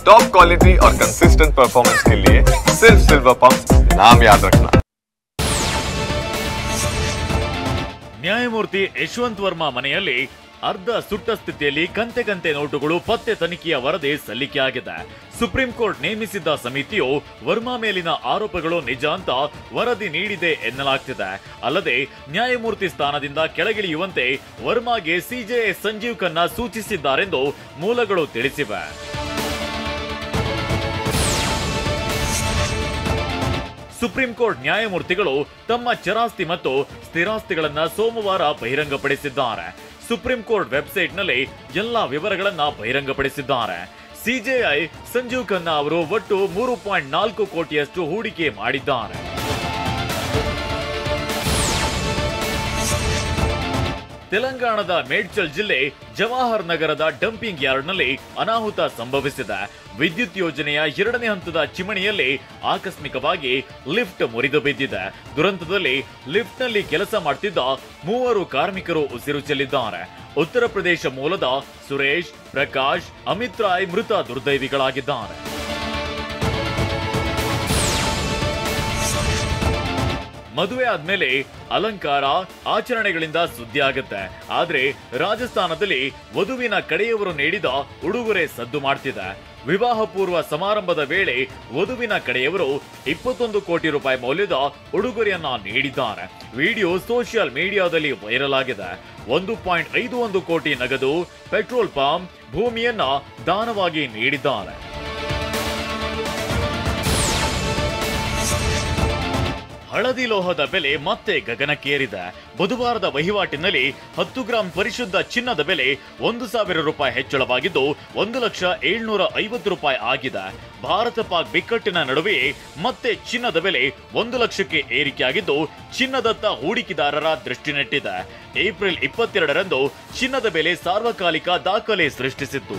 Top quality और consistent performance के लिए सिर्फ सिल्वर पंप नाम याद रखना। ನ್ಯಾಯಮೂರ್ತಿ ಯಶವಂತ್ ವರ್ಮಾ ಮನೆಯಲ್ಲಿ ಅರ್ಧ ಸುಟ್ಟ ಸ್ಥಿತಿಯಲ್ಲಿ ಕಂತೆ ಕಂತೆ ನೋಟುಗಳು ಪತ್ತೆ ತನಿಖೆಯ ವರದಿ ಸಲ್ಲಿಕೆಯಾಗಿದೆ. ಸುಪ್ರೀಂ ಕೋರ್ಟ್ ನೇಮಿಸಿದ್ದ ಸಮಿತಿಯು ವರ್ಮಾ ಮೇಲಿನ ಆರೋಪಗಳು ನಿಜ ಅಂತ ವರದಿ ನೀಡಿದೆ ಎನ್ನಲಾಗ್ತಿದೆ. ಅಲ್ಲದೆ ನ್ಯಾಯಮೂರ್ತಿ ಸ್ಥಾನದಿಂದ ಕೆಳಗಿಳಿಯುವಂತೆ ವರ್ಮಾಗೆ ಸಿಜೆಐ ಸಂಜೀವ್ ಖನ್ನಾ ಸೂಚಿಸಿದ್ದಾರೆಂದು ಮೂಲಗಳು ತಿಳಿಸಿವೆ. ಸುಪ್ರೀಂ ಕೋರ್ಟ್ ನ್ಯಾಯಮೂರ್ತಿಗಳು ತಮ್ಮ ಚರಾಸ್ತಿ ಮತ್ತು ಸ್ಥಿರಾಸ್ತಿಗಳನ್ನ ಸೋಮವಾರ ಬಹಿರಂಗಪಡಿಸಿದ್ದಾರೆ. ಸುಪ್ರೀಂ ಕೋರ್ಟ್ ವೆಬ್ಸೈಟ್ನಲ್ಲಿ ಎಲ್ಲಾ ವಿವರಗಳನ್ನ ಬಹಿರಂಗಪಡಿಸಿದ್ದಾರೆ. ಸಿಜೆಐ ಸಂಜೀವ್ ಖನ್ನಾ ಅವರು ಒಟ್ಟು 3.4 ಕೋಟಿಯಷ್ಟು ಹೂಡಿಕೆ ಮಾಡಿದ್ದಾರೆ. ತೆಲಂಗಾಣದ ಮೇಡ್ಚಲ್ ಜಿಲ್ಲೆ ಜವಾಹರ್ ನಗರದ ಡಂಪಿಂಗ್ ಯಾರ್ಡ್ನಲ್ಲಿ ಅನಾಹುತ ಸಂಭವಿಸಿದೆ. ವಿದ್ಯುತ್ ಯೋಜನೆಯ 2ನೇ ಹಂತದ ಚಿಮಣಿಯಲ್ಲಿ ಆಕಸ್ಮಿಕವಾಗಿ ಲಿಫ್ಟ್ ಮುರಿದು ಬಿದ್ದಿದೆ. ದುರಂತದಲ್ಲಿ ಲಿಫ್ಟ್ನಲ್ಲಿ ಕೆಲಸ ಮಾಡುತ್ತಿದ್ದ 3 ಕಾರ್ಮಿಕರು ಉಸಿರು ಚೆಲ್ಲಿದ್ದಾರೆ. ಉತ್ತರ ಪ್ರದೇಶ ಮೂಲದ ಸುರೇಶ್, ಪ್ರಕಾಶ್, ಅಮಿತ್ ರಾಯ್ ಮೃತ ದುರ್ದೈವಿಗಳಾಗಿದ್ದಾರೆ. ಮದುವೆ ಆದ್ಮೇಲೆ ಅಲಂಕಾರ ಆಚರಣೆಗಳಿಂದ ಸುದ್ದಿ ಆಗುತ್ತೆ. ಆದ್ರೆ ರಾಜಸ್ಥಾನದಲ್ಲಿ ವಧುವಿನ ಕಡೆಯವರು ನೀಡಿದ ಉಡುಗೊರೆ ಸದ್ದು ಮಾಡ್ತಿದೆ. ವಿವಾಹ ಪೂರ್ವ ಸಮಾರಂಭದ ವೇಳೆ ವಧುವಿನ ಕಡೆಯವರು 21 ಕೋಟಿ ರೂಪಾಯಿ ಮೌಲ್ಯದ ಉಡುಗೊರೆಯನ್ನ ನೀಡಿದ್ದಾರೆ. ವಿಡಿಯೋ ಸೋಷಿಯಲ್ ಮೀಡಿಯಾದಲ್ಲಿ ವೈರಲ್ ಆಗಿದೆ. 1.51 ಕೋಟಿ ನಗದು, ಪೆಟ್ರೋಲ್ ಪಂಪ್, ಭೂಮಿಯನ್ನ ದಾನವಾಗಿ ನೀಡಿದ್ದಾರೆ. ಹಳದಿ ಲೋಹದ ಬೆಲೆ ಮತ್ತೆ ಗಗನಕ್ಕೇರಿದೆ. ಬುಧವಾರದ ವಹಿವಾಟಿನಲ್ಲಿ 10 ಗ್ರಾಂ ಪರಿಶುದ್ಧ ಚಿನ್ನದ ಬೆಲೆ 1,000 ರೂಪಾಯಿ ಹೆಚ್ಚಳವಾಗಿದ್ದು 1,750,000 ರೂಪಾಯಿ ಆಗಿದೆ. ಭಾರತ ಪಾಕ್ ಬಿಕ್ಕಟ್ಟಿನ ನಡುವೆಯೇ ಮತ್ತೆ ಚಿನ್ನದ ಬೆಲೆ 1 ಲಕ್ಷಕ್ಕೆ ಏರಿಕೆಯಾಗಿದ್ದು ಚಿನ್ನದತ್ತ ಹೂಡಿಕೆದಾರರ ದೃಷ್ಟಿ ನೆಟ್ಟಿದೆ. ಏಪ್ರಿಲ್ 22ರಂದು ಚಿನ್ನದ ಬೆಲೆ ಸಾರ್ವಕಾಲಿಕ ದಾಖಲೆ ಸೃಷ್ಟಿಸಿತ್ತು.